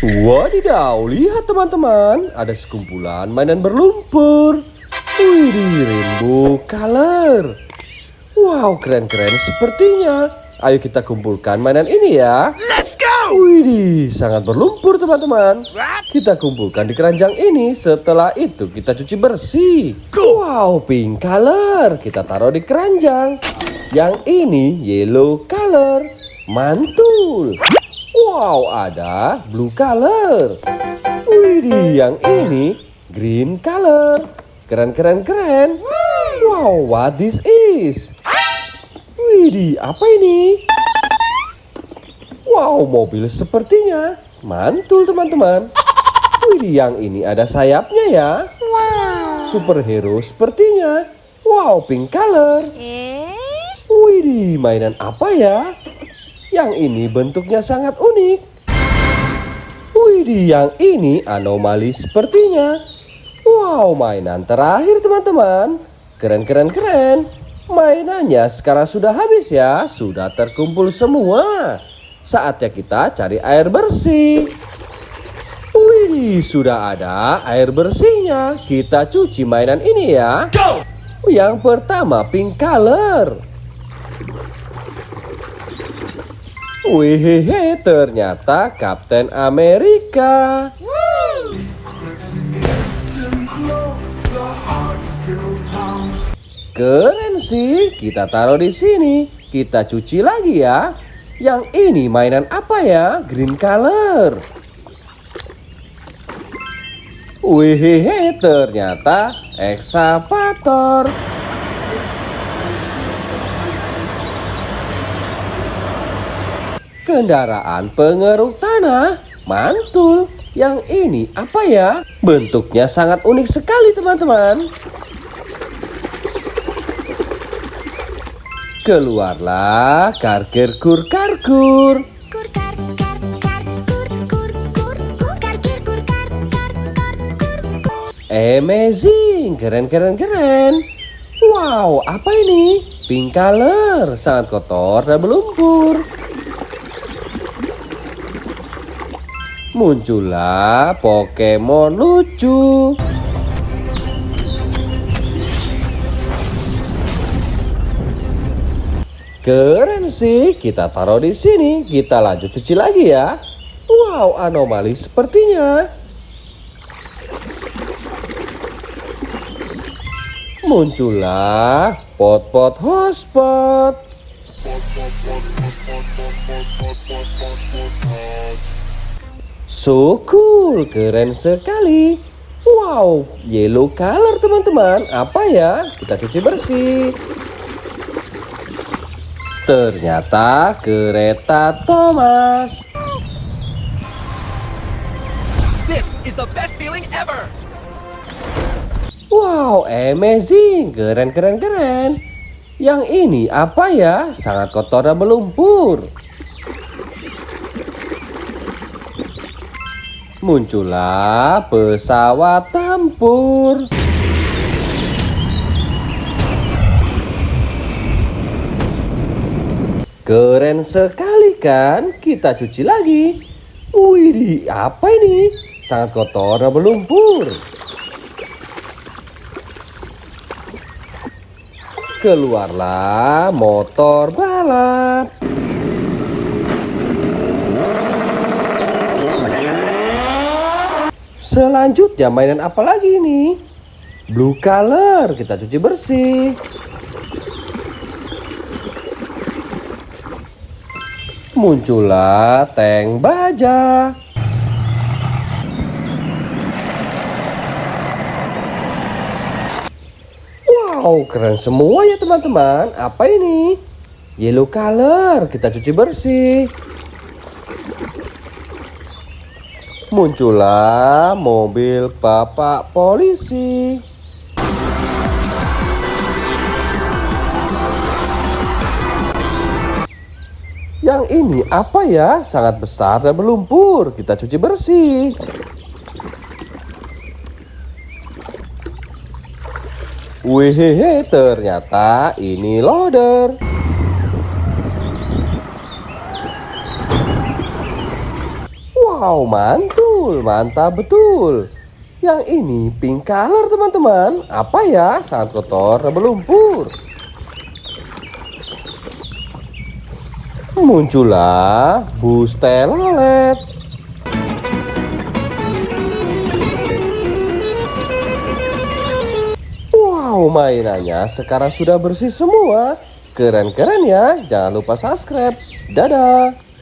Wadidaw, lihat teman-teman, ada sekumpulan mainan berlumpur. Wih, rainbow color. Wow, keren-keren sepertinya. Ayo kita kumpulkan mainan ini ya. Let's go! Wih, sangat berlumpur teman-teman. Kita kumpulkan di keranjang ini. Setelah itu kita cuci bersih. Wow, pink color. Kita taruh di keranjang. Yang ini yellow color. Mantul. Wow, ada blue color. Wih, yang ini green color. Keren. Wow, what this is? Wih, apa ini? Wow, mobil sepertinya. Mantul teman-teman. Wih, yang ini ada sayapnya ya. Wow. Superhero sepertinya. Wow, pink color. Wih, mainan apa ya? Yang ini bentuknya sangat unik. Wih, yang ini anomali sepertinya. Wow, mainan terakhir teman-teman. Keren. Mainannya sekarang sudah habis ya. Sudah terkumpul semua. Saatnya kita cari air bersih. Wih, sudah ada air bersihnya. Kita cuci mainan ini ya. Go! Yang pertama pink color. Wih, ternyata Kapten Amerika. Keren sih, kita taruh di sini. Kita cuci lagi ya. Yang ini mainan apa ya? Green color. Wih, ternyata ekskavator. Kendaraan pengeruk tanah. Mantul. Yang ini apa ya? Bentuknya sangat unik sekali teman-teman. Keluarlah karkur. Amazing, keren. Wow, apa ini? Pink color, sangat kotor dan berlumpur. Muncullah Pokemon lucu. Keren sih, kita taruh di sini. Kita lanjut cuci lagi ya. Wow, anomali sepertinya. Muncullah pot hotspot. So cool, keren sekali. Wow, yellow color teman-teman. Apa ya? Kita cuci bersih. Ternyata kereta Thomas. This is the best feeling ever! Wow, amazing, keren. Yang ini apa ya? Sangat kotor dan berlumpur. Muncullah pesawat tempur. Keren sekali kan? Kita cuci lagi. Wih, apa ini? Sangat kotor dan berlumpur. Keluarlah motor balap. Selanjutnya mainan apa lagi nih? Blue color, kita cuci bersih. Muncullah tank baja. Wow, keren semua ya teman-teman. Apa ini? Yellow color, kita cuci bersih. Muncullah mobil bapak polisi. Yang ini apa ya? Sangat besar dan berlumpur. Kita cuci bersih. Wih, ternyata ini loader. Wow, mantul, mantap betul. Yang ini pink color teman-teman. Apa ya? Sangat kotor dan berlumpur. Muncullah bus telolet. Wow, mainannya sekarang sudah bersih semua. Keren-keren ya. Jangan lupa subscribe. Dadah.